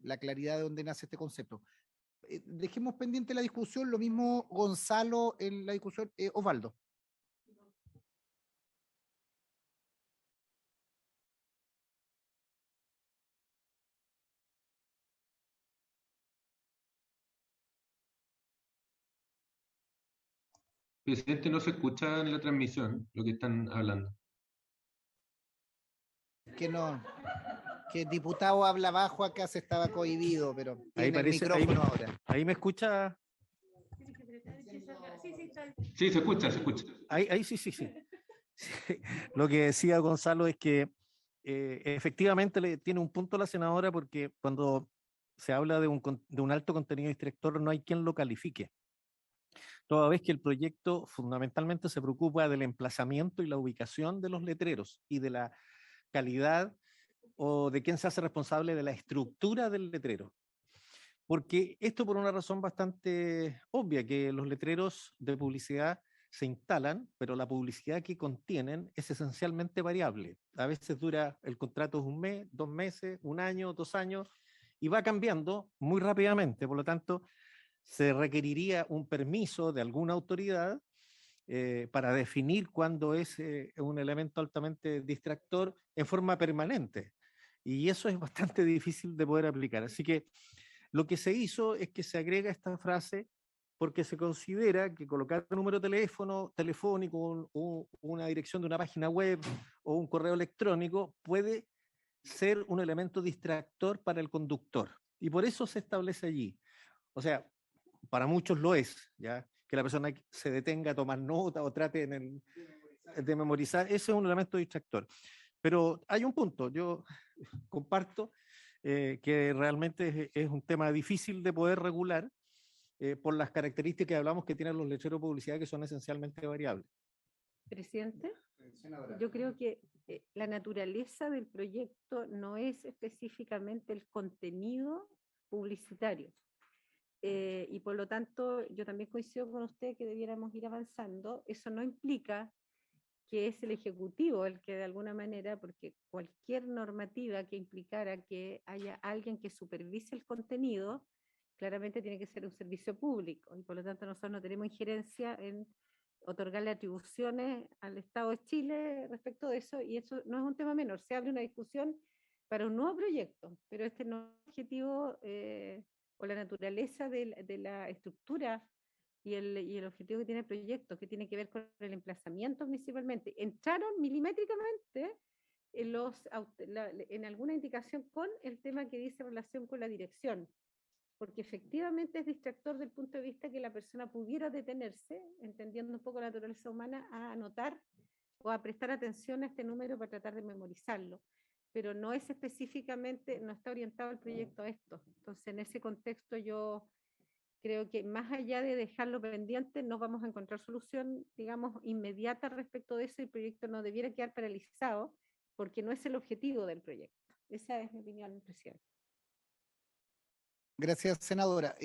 la claridad de dónde nace este concepto. Dejemos pendiente la discusión, lo mismo Gonzalo en la discusión, Osvaldo. Presidente, no se escucha en la transmisión lo que están hablando. Que no, que el diputado habla bajo, acá se estaba cohibido, pero Ahí tiene el parece, micrófono ahora. ahí me escucha. Sí, se escucha, se escucha. Ahí sí, sí, sí. Lo que decía Gonzalo es que efectivamente tiene un punto la senadora, porque cuando se habla de un alto contenido distractor no hay quien lo califique. Toda vez que el proyecto fundamentalmente se preocupa del emplazamiento y la ubicación de los letreros y de la calidad o de quién se hace responsable de la estructura del letrero. Porque esto por una razón bastante obvia, que los letreros de publicidad se instalan, pero la publicidad que contienen es esencialmente variable. A veces dura el contrato es un mes, 2 meses, 1 año, 2 años, y va cambiando muy rápidamente. Por lo tanto, se requeriría un permiso de alguna autoridad para definir cuándo es un elemento altamente distractor en forma permanente. Y eso es bastante difícil de poder aplicar. Así que lo que se hizo es que se agrega esta frase porque se considera que colocar un número de teléfono, telefónico, una dirección de una página web o un correo electrónico puede ser un elemento distractor para el conductor. Y por eso se establece allí. O sea, para muchos lo es, ¿ya? Que la persona se detenga a tomar nota o trate de memorizar, ese es un elemento distractor. Pero hay un punto, yo comparto que realmente es un tema difícil de poder regular por las características que hablamos que tienen los lecheros de publicidad, que son esencialmente variables. Presidente, yo creo que la naturaleza del proyecto no es específicamente el contenido publicitario. Y por lo tanto, yo también coincido con usted que debiéramos ir avanzando. Eso no implica que es el Ejecutivo el que de alguna manera, porque cualquier normativa que implicara que haya alguien que supervise el contenido, claramente tiene que ser un servicio público, y por lo tanto nosotros no tenemos injerencia en otorgarle atribuciones al Estado de Chile respecto de eso, y eso no es un tema menor. Se abre una discusión para un nuevo proyecto, pero este no es el objetivo o la naturaleza de la estructura y el objetivo que tiene el proyecto, que tiene que ver con el emplazamiento principalmente. Entraron milimétricamente en alguna indicación con el tema que dice relación con la dirección, porque efectivamente es distractor del punto de vista que la persona pudiera detenerse, entendiendo un poco la naturaleza humana, a anotar o a prestar atención a este número para tratar de memorizarlo, pero no es específicamente, no está orientado el proyecto a esto. Entonces, en ese contexto yo creo que más allá de dejarlo pendiente, no vamos a encontrar solución, digamos, inmediata respecto de eso, y el proyecto no debiera quedar paralizado, porque no es el objetivo del proyecto. Esa es mi opinión, presidente. Gracias, senadora.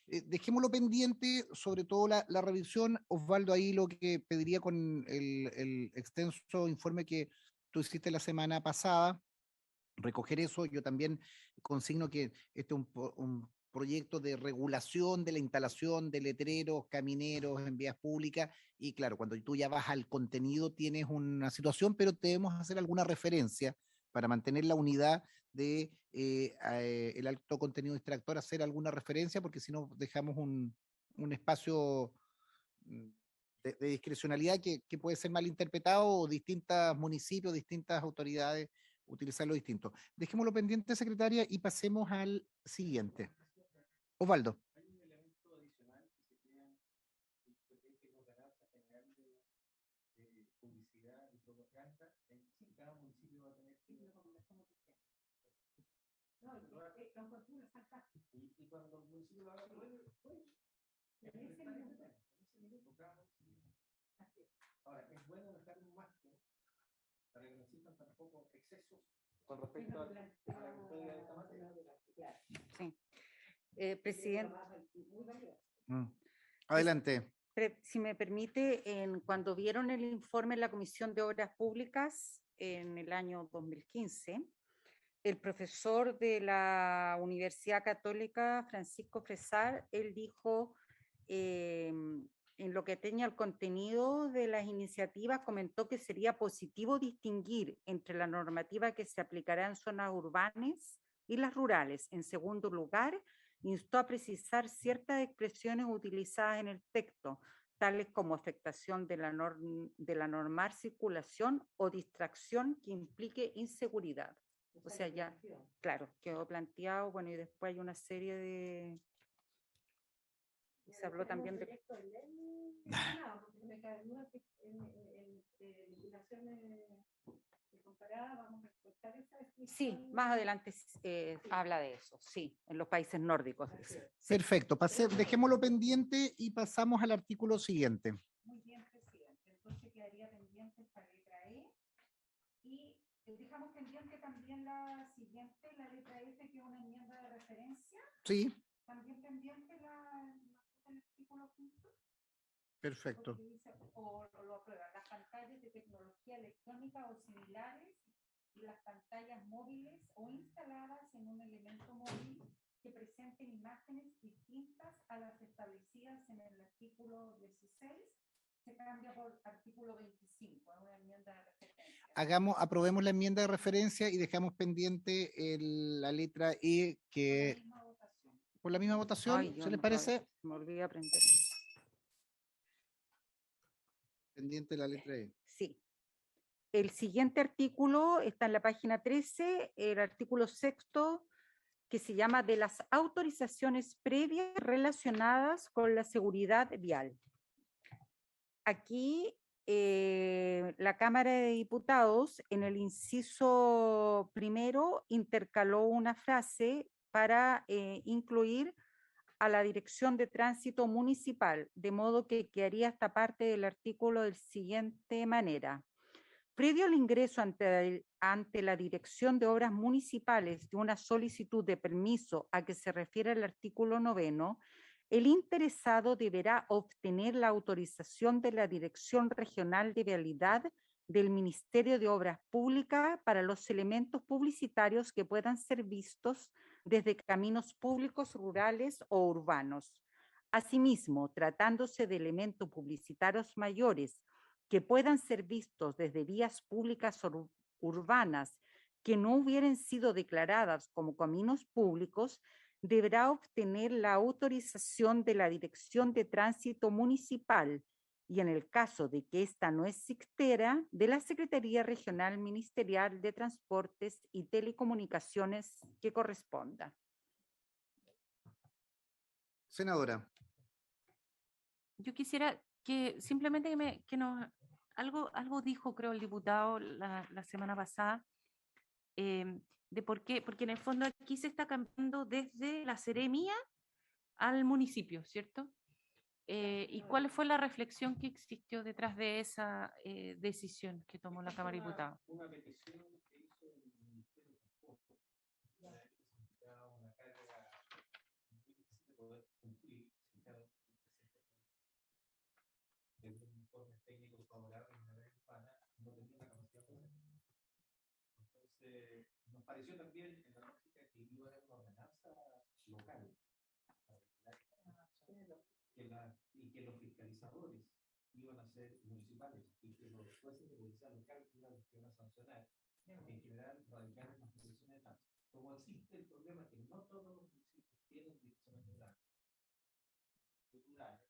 Dejémoslo pendiente, sobre todo la revisión. Osvaldo, ahí lo que pediría con el extenso informe que tú hiciste la semana pasada, recoger eso. Yo también consigno que este es un proyecto de regulación de la instalación de letreros, camineros en vías públicas, y claro, cuando tú ya vas al contenido tienes una situación, pero debemos hacer alguna referencia para mantener la unidad de el alto contenido distractor, hacer alguna referencia, porque si no dejamos un espacio de discrecionalidad que puede ser mal interpretado, o distintos municipios, distintas autoridades utilizarlo distinto. Dejémoslo pendiente, secretaria, y pasemos al siguiente. Osvaldo. Ahora, es bueno dejar un margen para que no existan tampoco excesos con respecto a la custodia de esta materia. Sí. Presidente. Adelante. Si me permite, cuando vieron el informe en la Comisión de Obras Públicas en el año 2015, el profesor de la Universidad Católica, Francisco Fresar, él dijo, en lo que tenía el contenido de las iniciativas, comentó que sería positivo distinguir entre la normativa que se aplicará en zonas urbanas y las rurales. En segundo lugar, instó a precisar ciertas expresiones utilizadas en el texto, tales como afectación de la normal circulación o distracción que implique inseguridad. O sea, ya, claro, quedó planteado, bueno, y después hay una serie de... Se habló también de... Sí, más adelante habla de eso, sí, en los países nórdicos. Sí. Perfecto, dejémoslo pendiente y pasamos al artículo siguiente. Muy bien, presidente. Entonces quedaría pendiente esta letra E. Y dejamos pendiente también la siguiente, la letra F, que es una enmienda de referencia. Sí. También pendiente el artículo 5. Perfecto. O lo aprueban las pantallas de tecnología electrónica o similares, y las pantallas móviles o instaladas en un elemento móvil que presenten imágenes distintas a las establecidas en el artículo 16, se cambia por artículo 25, es una enmienda de referencia. Aprobemos la enmienda de referencia y dejamos pendiente la letra E, que por la misma votación. Ay, ¿Se les parece? Me olvidé aprender. Pendiente la letra E. Sí. El siguiente artículo está en la página 13, el artículo 6º, que se llama de las autorizaciones previas relacionadas con la seguridad vial. Aquí la Cámara de Diputados, en el inciso primero, intercaló una frase para incluir a la Dirección de Tránsito Municipal, de modo que quedaría esta parte del artículo de la siguiente manera. Previo al ingreso ante la Dirección de Obras Municipales de una solicitud de permiso a que se refiere el artículo 9, el interesado deberá obtener la autorización de la Dirección Regional de Vialidad del Ministerio de Obras Públicas para los elementos publicitarios que puedan ser vistos desde caminos públicos rurales o urbanos. Asimismo, tratándose de elementos publicitarios mayores que puedan ser vistos desde vías públicas urbanas que no hubieran sido declaradas como caminos públicos, deberá obtener la autorización de la Dirección de Tránsito Municipal y, en el caso de que ésta no existiera, de la Secretaría Regional Ministerial de Transportes y Telecomunicaciones que corresponda. Senadora. Yo quisiera que simplemente algo dijo, creo, el diputado la semana pasada, de por qué, porque en el fondo aquí se está cambiando desde la seremía al municipio, ¿cierto? ¿Y cuál fue la reflexión que existió detrás de esa decisión que tomó la Cámara de Diputados? Una petición que hizo el Ministerio de Transporte, una carga muy difícil de poder cumplir desde un informe técnico favorable en la red urbana, no tenía la capacidad de hacerlo. Entonces, no Nos pareció también en la lógica que iba a haber una ordenanza local y que los fiscalizadores iban a ser municipales y que los jueces de policía local iban a sancionar, en general radicar en las direcciones de tránsito. Como existe el problema que no todos los municipios tienen direcciones de tránsito culturales,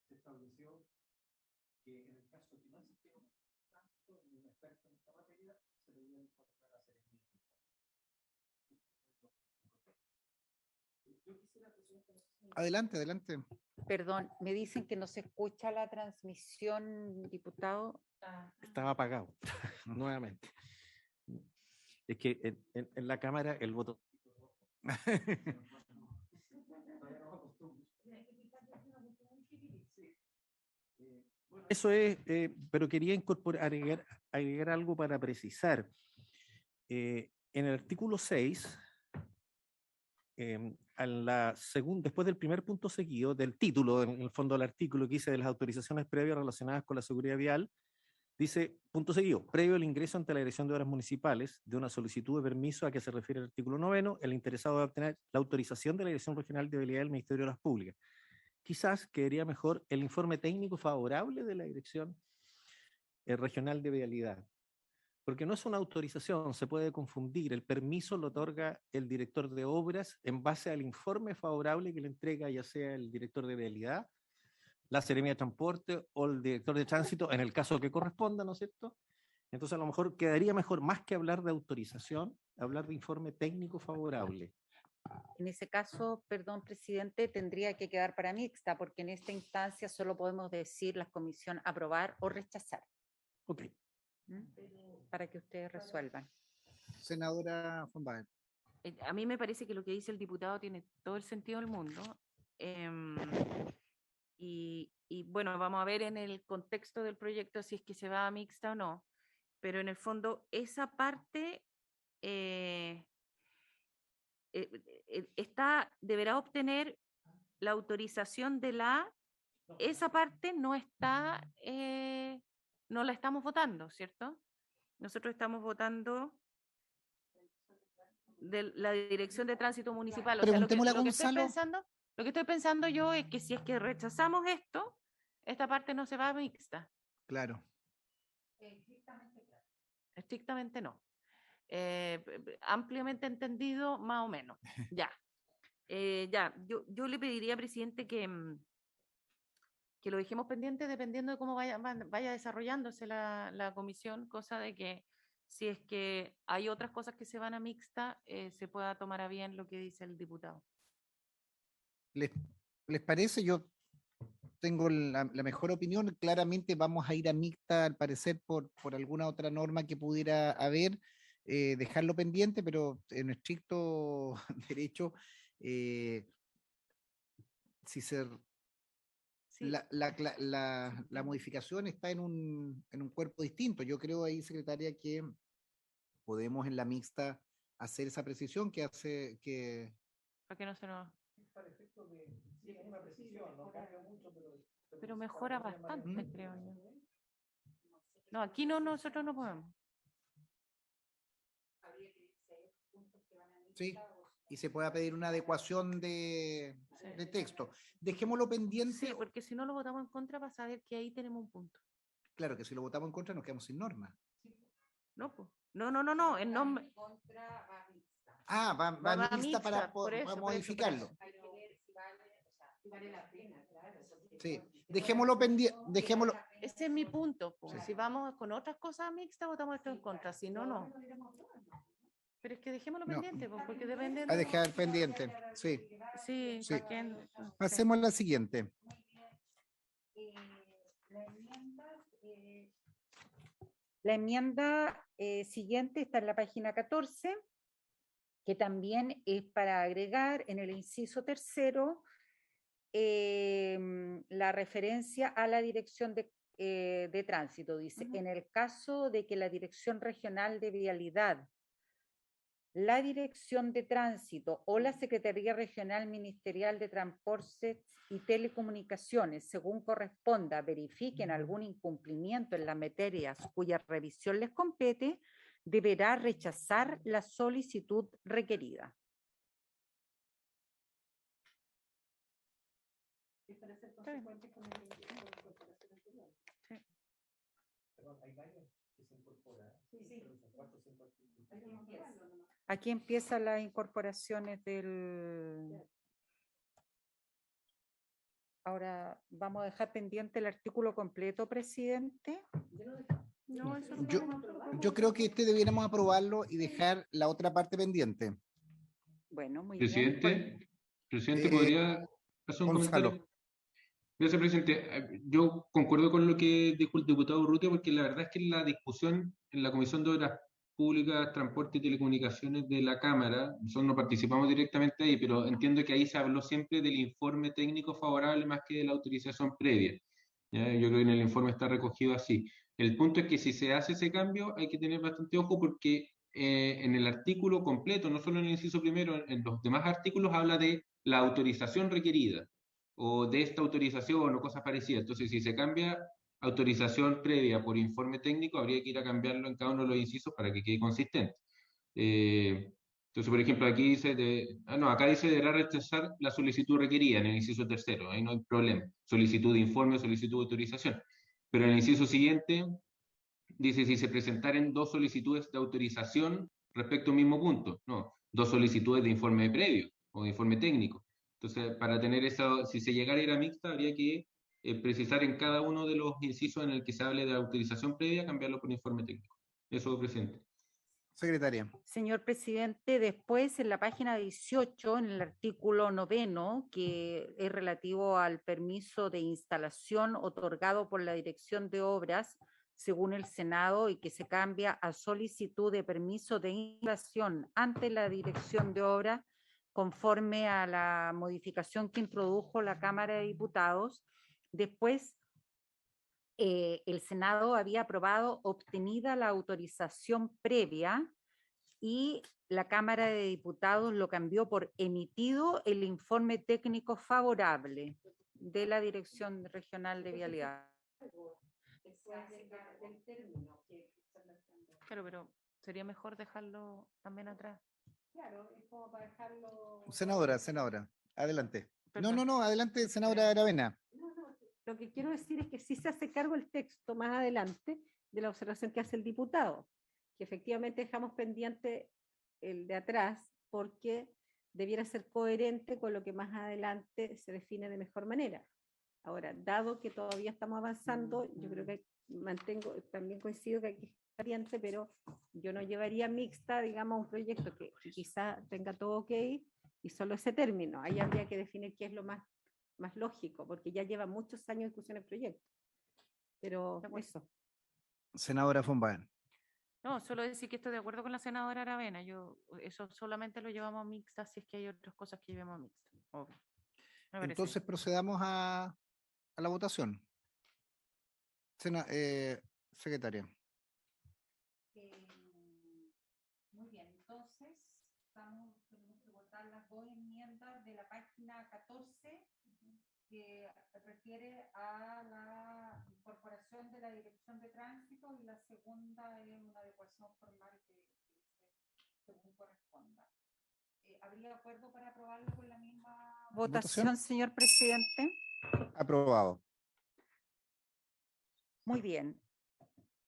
se estableció que en el caso de que no existiera un tránsito ni un experto en esta materia, se debía incorporar a Seremi. Yo quisiera, presidente, Adelante, adelante. Perdón, me dicen que no se escucha la transmisión, diputado. Estaba apagado nuevamente. Es que en la cámara el botón. Eso es, pero quería agregar algo para precisar. En el artículo 6, después del primer punto seguido, del título, en el fondo del artículo que dice de las autorizaciones previas relacionadas con la seguridad vial, dice, punto seguido, previo al ingreso ante la Dirección de Obras Municipales de una solicitud de permiso a que se refiere el artículo 9, el interesado debe obtener la autorización de la Dirección Regional de Vialidad del Ministerio de Obras Públicas. Quizás quedaría mejor el informe técnico favorable de la Dirección Regional de Vialidad, porque no es una autorización, se puede confundir. El permiso lo otorga el director de obras en base al informe favorable que le entrega ya sea el director de vialidad, la Seremía de Transporte o el director de tránsito, en el caso que corresponda, ¿no es cierto? Entonces a lo mejor quedaría mejor, más que hablar de autorización, hablar de informe técnico favorable. En ese caso, perdón, presidente, tendría que quedar para mixta, porque en esta instancia solo podemos decir la comisión aprobar o rechazar. Ok. Para que ustedes resuelvan. Senadora von Baer. A mí me parece que lo que dice el diputado tiene todo el sentido del mundo. Y bueno, vamos a ver en el contexto del proyecto si es que se va a mixta o no. Pero en el fondo, esa parte deberá obtener la autorización de esa parte no está, no la estamos votando, ¿cierto? Nosotros estamos votando de la Dirección de Tránsito Municipal. O sea, lo que estoy pensando yo es que si es que rechazamos esto, esta parte no se va a mixta. Claro. Estrictamente no. Ampliamente entendido, más o menos. Ya. Yo le pediría, presidente, que lo dejemos pendiente dependiendo de cómo vaya desarrollándose la comisión, cosa de que si es que hay otras cosas que se van a mixta, se pueda tomar a bien lo que dice el diputado. ¿Les parece? Yo tengo la mejor opinión. Claramente vamos a ir a mixta, al parecer, por alguna otra norma que pudiera haber, dejarlo pendiente, pero en estricto derecho, si se... Sí. La modificación está en un cuerpo distinto. Yo creo ahí, secretaria, que podemos en la mixta hacer esa precisión que hace que... ¿Para qué no se nos...? Para efecto de... Sí, es una precisión, no cambia mucho, pero mejora bastante, creo yo. No, aquí no, nosotros no podemos. Sí, y se pueda pedir una adecuación de texto. Dejémoslo pendiente. Sí, porque si no lo votamos en contra, vas a ver que ahí tenemos un punto. Claro, que si lo votamos en contra nos quedamos sin norma. No, pues. No, en nombre. Ah, va a mixta para modificarlo. Hay que ver si vale la pena, claro. Sí, dejémoslo pendiente, dejémoslo. Ese es mi punto. Pues. Sí. Si vamos con otras cosas mixtas, votamos esto en contra. Si no, no. Pero es que dejémoslo pendiente, pues, porque depende. A dejar pendiente, sí. Sí. Pasemos a la siguiente. La enmienda siguiente está en la página 14, que también es para agregar en el inciso tercero la referencia a la dirección de tránsito. Dice, en el caso de que la Dirección Regional de Vialidad la Dirección de Tránsito o la Secretaría Regional Ministerial de Transportes y Telecomunicaciones, según corresponda, verifiquen algún incumplimiento en las materias cuya revisión les compete, deberá rechazar la solicitud requerida. Aquí empiezan las incorporaciones del... Ahora vamos a dejar pendiente el artículo completo, presidente. No, eso Yo creo que debiéramos aprobarlo y dejar la otra parte pendiente. Bueno, muy bien. Presidente, Eh, ¿podría hacer un Gonzalo. comentario? Gracias, presidente. Yo concuerdo con lo que dijo el diputado Urrutia, porque la verdad es que la discusión en la Comisión de Obras Públicas, Transporte y Telecomunicaciones de la Cámara, nosotros no participamos directamente ahí, pero entiendo que ahí se habló siempre del informe técnico favorable más que de la autorización previa. ¿Ya? Yo creo que en el informe está recogido así. El punto es que si se hace ese cambio hay que tener bastante ojo porque en el artículo completo, no solo en el inciso primero, en los demás artículos habla de la autorización requerida o de esta autorización o cosas parecidas. Entonces, si se cambia autorización previa por informe técnico, habría que ir a cambiarlo en cada uno de los incisos para que quede consistente. Entonces, por ejemplo, aquí dice, acá dice deberá rechazar la solicitud requerida en el inciso tercero, ahí no hay problema. Solicitud de informe o solicitud de autorización. Pero en el inciso siguiente dice si se presentaren dos solicitudes de autorización respecto a un mismo punto. No, dos solicitudes de informe previo o de informe técnico. Entonces, para tener eso, si se llegara a ir a mixta, habría que precisar en cada uno de los incisos en el que se hable de autorización previa, cambiarlo por informe técnico. Eso, presidente. Secretaria. Señor presidente, después en la página 18, en el artículo 9, que es relativo al permiso de instalación otorgado por la Dirección de Obras, según el Senado, y que se cambia a solicitud de permiso de instalación ante la Dirección de Obras, conforme a la modificación que introdujo la Cámara de Diputados. Después, el Senado había aprobado obtenida la autorización previa y la Cámara de Diputados lo cambió por emitido el informe técnico favorable de la Dirección Regional de Vialidad. Claro, pero sería mejor dejarlo también atrás. Claro, es como para dejarlo... Senadora, adelante. Perdón. No, adelante, senadora Aravena. Lo que quiero decir es que sí se hace cargo el texto más adelante de la observación que hace el diputado, que efectivamente dejamos pendiente el de atrás porque debiera ser coherente con lo que más adelante se define de mejor manera. Ahora, dado que todavía estamos avanzando, yo creo que también coincido que hay que ser variante, pero yo no llevaría mixta, digamos, un proyecto que quizá tenga todo ok y solo ese término. Ahí habría que definir qué es lo más lógico, porque ya lleva muchos años de discusión el proyecto. Pero eso. Senadora von Baen. No, solo decir que estoy de acuerdo con la senadora Aravena. Eso solamente lo llevamos a mixta si es que hay otras cosas que llevemos a mixta. Obvio. Me parece Entonces procedamos a la votación. Secretaria. Muy bien, entonces tenemos que votar las dos enmiendas de la página 14 que refiere a la incorporación de la Dirección de Tránsito y la segunda es una adecuación formal que según corresponda. ¿Habría acuerdo para aprobarlo con la misma votación, señor presidente? Aprobado. Muy bien.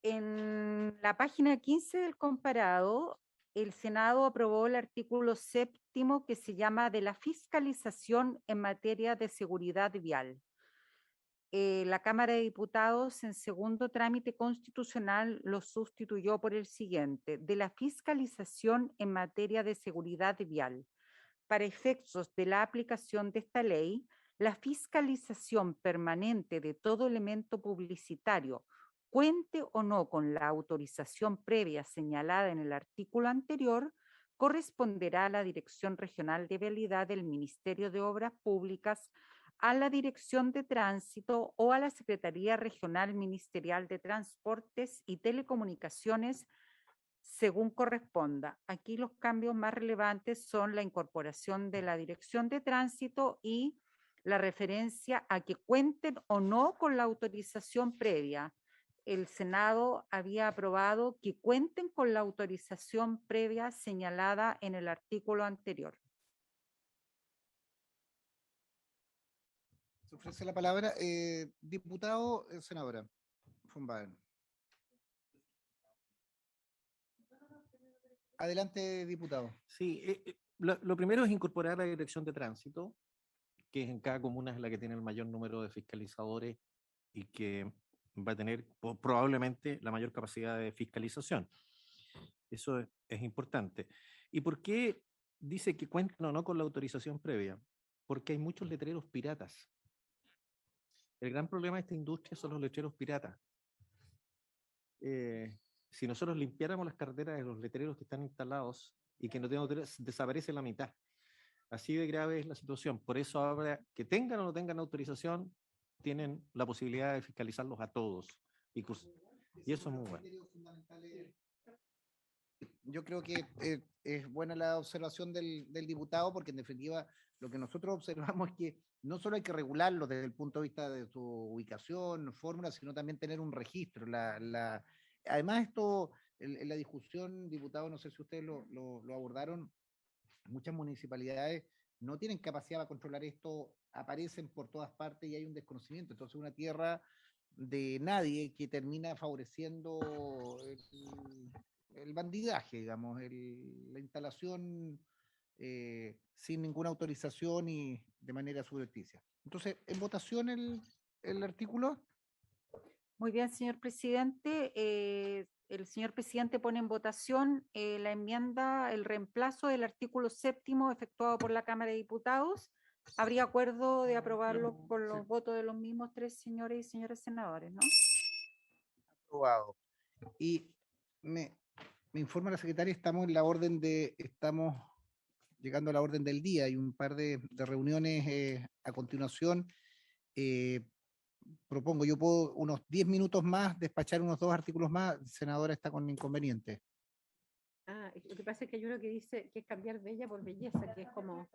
En la página 15 del comparado, el Senado aprobó el artículo 7º que se llama de la fiscalización en materia de seguridad vial. La Cámara de Diputados en segundo trámite constitucional lo sustituyó por el siguiente: de la fiscalización en materia de seguridad vial. Para efectos de la aplicación de esta ley, la fiscalización permanente de todo elemento publicitario, cuente o no con la autorización previa señalada en el artículo anterior, corresponderá a la Dirección Regional de Vialidad del Ministerio de Obras Públicas, a la Dirección de Tránsito o a la Secretaría Regional Ministerial de Transportes y Telecomunicaciones según corresponda. Aquí los cambios más relevantes son la incorporación de la dirección de tránsito y la referencia a que cuenten o no con la autorización previa. El Senado había aprobado que cuenten con la autorización previa señalada en el artículo anterior. Se ofrece la palabra. Diputado, senadora von Baeren. Adelante, diputado. Sí, lo primero es incorporar la dirección de tránsito, que en cada comuna es la que tiene el mayor número de fiscalizadores y que va a tener probablemente la mayor capacidad de fiscalización. Eso es importante. ¿Y por qué dice que cuentan o no con la autorización previa? Porque hay muchos letreros piratas. El gran problema de esta industria son los letreros piratas. Si nosotros limpiáramos las carreteras de los letreros que están instalados y que no tengan autorización, desaparece la mitad. Así de grave es la situación. Por eso ahora, que tengan o no tengan autorización, tienen la posibilidad de fiscalizarlos a todos. Y eso es muy bueno. Yo creo que es buena la observación del diputado, porque en definitiva lo que nosotros observamos es que no solo hay que regularlo desde el punto de vista de su ubicación, fórmula, sino también tener un registro. Además, esto, en la discusión, diputado, no sé si ustedes lo abordaron, muchas municipalidades no tienen capacidad para controlar esto, aparecen por todas partes y hay un desconocimiento. Entonces, una tierra de nadie que termina favoreciendo el bandidaje, digamos, la instalación sin ninguna autorización y de manera subrepticia. Entonces, en votación el artículo. Muy bien, señor presidente. El señor presidente pone en votación la enmienda, el reemplazo del artículo 7º efectuado por la Cámara de Diputados. ¿Habría acuerdo de aprobarlo por los votos de los mismos 3 señores y señores senadores, no? Aprobado. Y me informa la secretaria, estamos llegando a la orden del día. Hay un par de reuniones a continuación. Propongo, yo puedo unos 10 minutos más, despachar unos 2 artículos más. Senadora está con inconveniente. Lo que pasa es que hay uno que dice que es cambiar bella por belleza, que es como...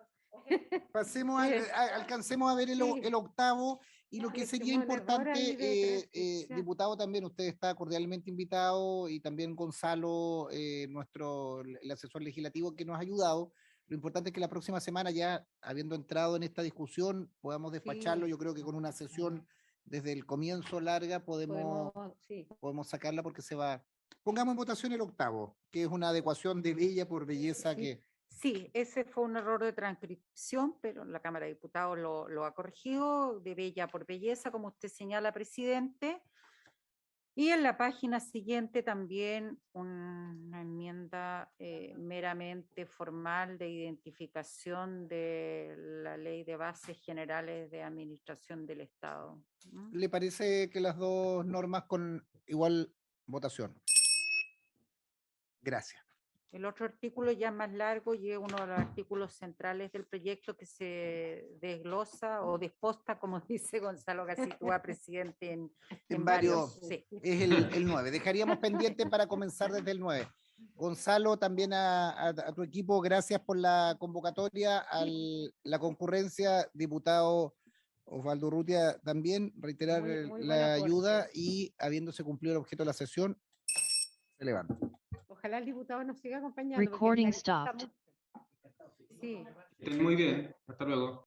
Pasemos, alcancemos a ver el octavo, y lo que sería importante, diputado, también usted está cordialmente invitado, y también Gonzalo, el asesor legislativo que nos ha ayudado. Lo importante es que la próxima semana, ya habiendo entrado en esta discusión, podamos despacharlo. Yo creo que con una sesión desde el comienzo larga podemos sacarla, porque se va. Pongamos en votación el octavo, que es una adecuación de bella por belleza. Sí, ese fue un error de transcripción, pero la Cámara de Diputados lo ha corregido, de bella por belleza, como usted señala, presidente. Y en la página siguiente también una enmienda meramente formal de identificación de la Ley de Bases Generales de Administración del Estado. ¿Le parece que las dos normas con igual votación? Gracias. El otro artículo ya más largo y es uno de los artículos centrales del proyecto, que se desglosa o desposta, como dice Gonzalo Gacitúa, presidente, en varios. Sí. Es el 9. Dejaríamos pendiente para comenzar desde el 9. Gonzalo, también a tu equipo, gracias por la convocatoria, la concurrencia. Diputado Osvaldo Urrutia, también reiterar muy la ayuda, y habiéndose cumplido el objeto de la sesión, se levanta. Ojalá el diputado nos siga acompañando. Recording stopped. Sí. Muy bien, hasta luego.